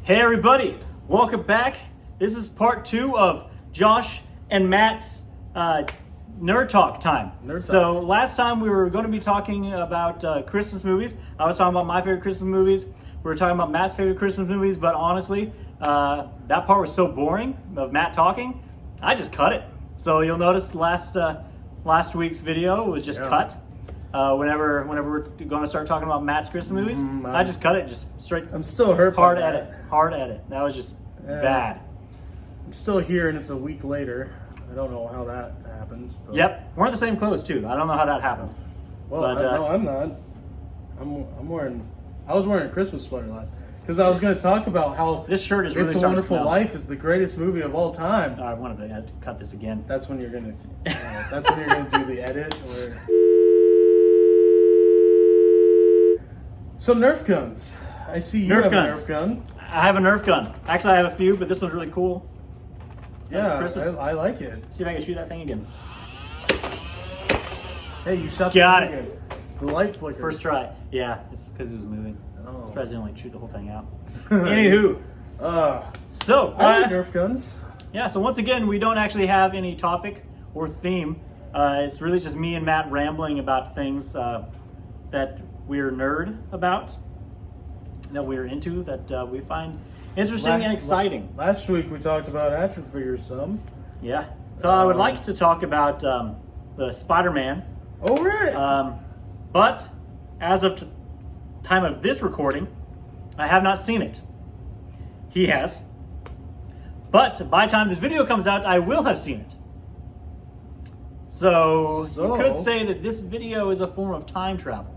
Hey everybody, welcome back. This is part 2 of Josh and Matt's Nerd Talk time. So last time we were going to be talking about Christmas movies. I was talking about my favorite Christmas movies. We were talking about Matt's favorite Christmas movies, but honestly, that part was so boring of Matt talking, I just cut it. So you'll notice last week's video was just cut. Whenever we're going to start talking about Matt's Christmas movies, I just cut it, just straight. I'm still hurt. Hard edit. That was just bad. I'm still here, and it's a week later. I don't know how that happened. But... Yep, we're in the same clothes too. I don't know how that happened. Well, no, I'm not. I'm wearing. I was wearing a Christmas sweater last because I was going to talk about how this shirt is really It's a starting Wonderful to smell. Life is the greatest movie of all time. I wanted to cut this again. That's when you're gonna. That's when you're gonna do the edit. So Nerf guns. I see you have a Nerf gun. I have a Nerf gun. Actually, I have a few, but this one's really cool. Yeah, I like it. See if I can shoot that thing again. Hey, you shot Got the it. again. The light flickered. First try. Yeah, it's because it was moving. Oh. Surprised I didn't like shoot the whole thing out. Anywho. So I like Nerf guns. Yeah, so once again, we don't actually have any topic or theme. It's really just me and Matt rambling about things that we're nerd about, that we're into, that we find interesting and exciting. Last week we talked about action figures some. Yeah. So I would like to talk about the Spider-Man. Oh, right. But as of time of this recording, I have not seen it. He has. But by the time this video comes out, I will have seen it. So you could say that this video is a form of time travel.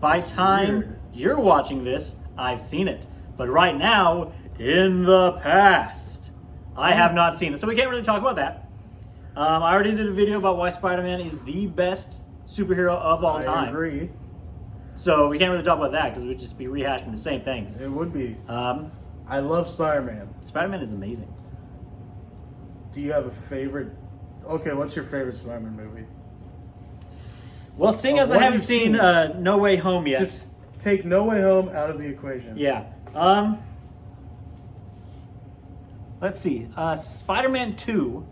By the time you're watching this, I've seen it. But right now, in the past, I have not seen it. So we can't really talk about that. I already did a video about why Spider-Man is the best superhero of all time. I agree. So we can't really talk about that because we'd just be rehashing the same things. It would be. I love Spider-Man. Spider-Man is amazing. Do you have a favorite? Okay, what's your favorite Spider-Man movie? Well, seeing as I haven't seen No Way Home yet. Just take No Way Home out of the equation. Yeah. Let's see. Spider-Man 2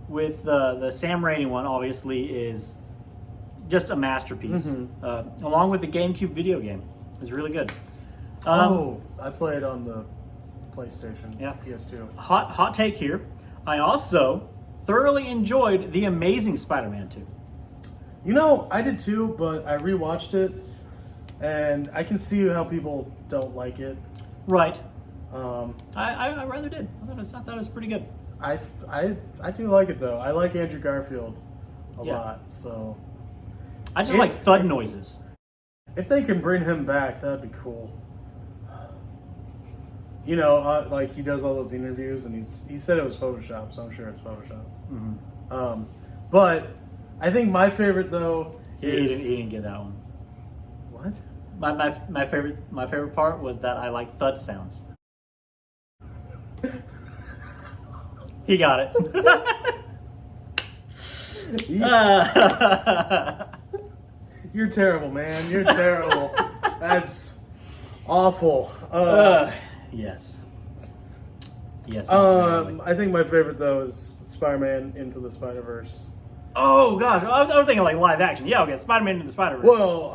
with the Sam Raimi one obviously is just a masterpiece. Along with the GameCube video game. It's really good. I play it on the PlayStation. Yeah. PS2. Hot take here. I also thoroughly enjoyed The Amazing Spider-Man 2. You know, I did too, but I rewatched it, and I can see how people don't like it. Right. I rather did. I thought it was pretty good. I do like it though. I like Andrew Garfield a lot. So I just like thud noises. If they can bring him back, that'd be cool. You know, like he does all those interviews, and he said it was Photoshop, so I'm sure it's Photoshop. But I think my favorite though is he didn't get that one. What? My favorite part was that I like thud sounds. He got it. You're terrible, man. You're terrible. That's awful. Yes. I think my favorite though is Spider-Man Into the Spider-Verse. Oh gosh, I was thinking like live action. Yeah, okay, Spider-Man Into the Spider-Verse. Well,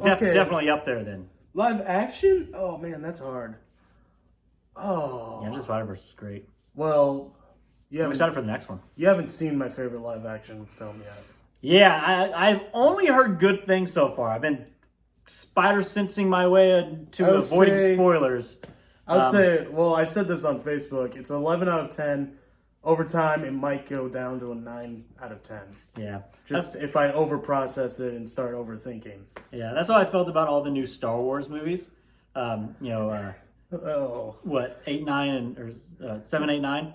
definitely up there then. Live action? Oh man, that's hard. Oh. Yeah, Into the Spider-Verse is great. Well, I'm excited for the next one. You haven't seen my favorite live action film yet. Yeah, I've only heard good things so far. I've been spider-sensing my way to avoiding spoilers. I would say, well, I said this on Facebook. It's 11 out of 10. Over time, it might go down to a 9 out of 10. Yeah. Just if I overprocess it and start overthinking. Yeah, that's how I felt about all the new Star Wars movies. What, 8, 9, or 7, 8, 9?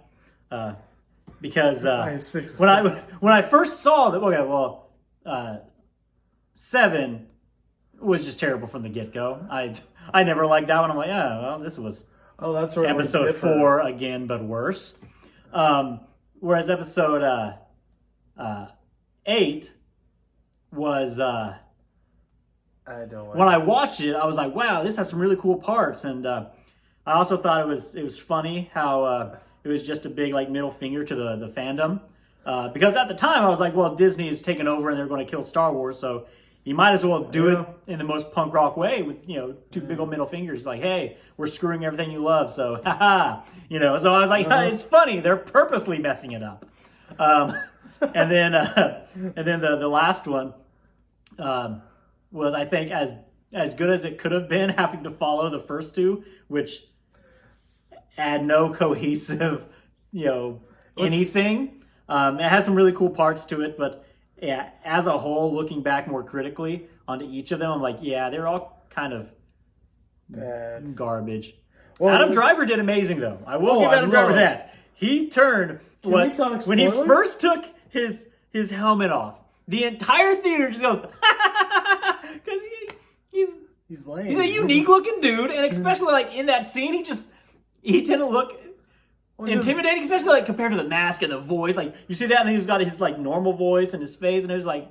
Because when I first saw that, 7 was just terrible from the get-go. I never liked that one. I'm like, this was that's where episode 4 again, but worse. Whereas episode 8 was I don't like when I watched it, I was like, wow, this has some really cool parts. And I also thought it was funny how it was just a big like middle finger to the fandom. Because at the time I was like, well, Disney is taking over and they're going to kill Star Wars, so you might as well do it in the most punk rock way with, two big old middle fingers. Like, hey, we're screwing everything you love, so haha. So I was like, it's funny. They're purposely messing it up. And then the last one was, I think, as good as it could have been, having to follow the first two, which had no cohesive, anything. It has some really cool parts to it, but yeah, as a whole, looking back more critically onto each of them, I'm like, yeah, they're all kind of bad garbage. Well, Adam Driver did amazing, though. I will give Adam Driver that. He turned when he first took his helmet off. The entire theater just goes because he's lame. He's a unique looking dude, and especially like in that scene, he didn't look intimidating, especially like compared to the mask and the voice. Like you see that, and he's got his like normal voice and his face, and it's like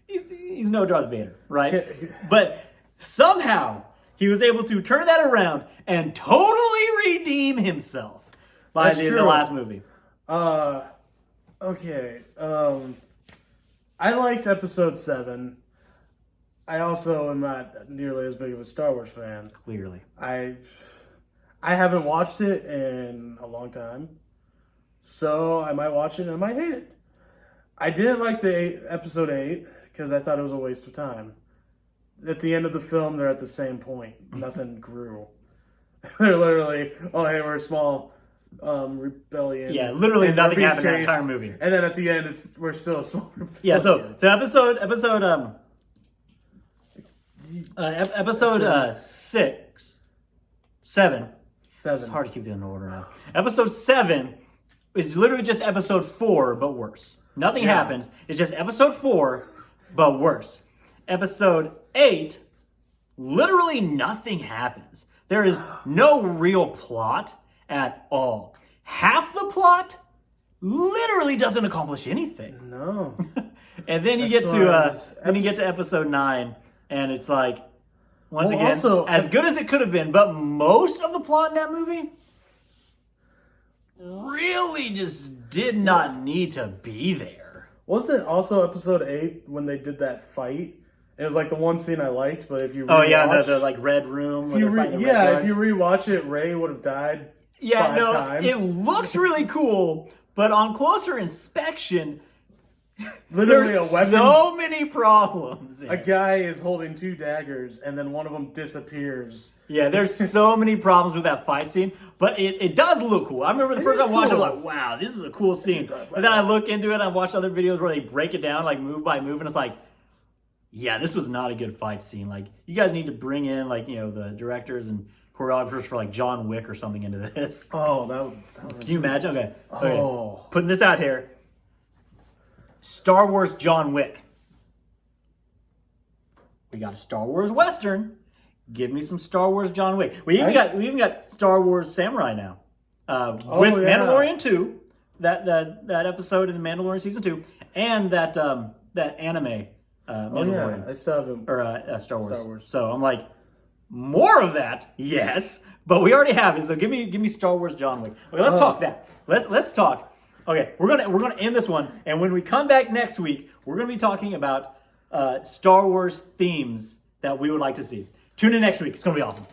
he's no Darth Vader, right? But somehow he was able to turn that around and totally redeem himself by the last movie. Okay. I liked episode 7. I also am not nearly as big of a Star Wars fan. Clearly. I haven't watched it in a long time, so I might watch it and I might hate it. I didn't like episode 8 because I thought it was a waste of time. At the end of the film, they're at the same point. Nothing grew. They're literally, oh, hey, we're a small rebellion. Yeah, literally nothing happened in the entire movie. And then at the end, we're still a small rebellion. Yeah, so episode 7. It's hard to keep them in order now. Episode 7 is literally just episode 4, but worse. Nothing happens. It's just episode 4, but worse. Episode 8, literally nothing happens. There is no real plot at all. Half the plot literally doesn't accomplish anything. No. And then you get to episode 9, and it's like, once again, also, as good as it could have been, but most of the plot in that movie really just did not need to be there. Wasn't also episode 8 when they did that fight? It was like the one scene I liked, but if you rewatch, the like red room. If you rewatch it, Rey would have died 5 times. It looks really cool, but on closer inspection, literally there's a weapon. So many problems. A guy is holding 2 daggers, and then one of them disappears. Yeah, there's so many problems with that fight scene, but it does look cool. I remember the first time I watched it, I'm like, wow, this is a cool scene. And then I look into it, I watched other videos where they break it down, like move by move, and it's like, yeah, this was not a good fight scene. Like, you guys need to bring in, like, the directors and choreographers for, like, John Wick or something into this. Oh, that was... Can you imagine? Okay. Oh. Putting this out here. Star Wars John Wick. We got a Star Wars Western. Give me some Star Wars John Wick. We even got Star Wars Samurai now. With Mandalorian 2, that episode in the Mandalorian Season 2, and that anime Mandalorian. I still haven't. Or Star Wars. So I'm like, more of that, yes, but we already have it. So give me Star Wars John Wick. Okay, let's talk that. Let's talk. Okay, we're gonna end this one, and when we come back next week, we're gonna be talking about Star Wars themes that we would like to see. Tune in next week. It's gonna be awesome.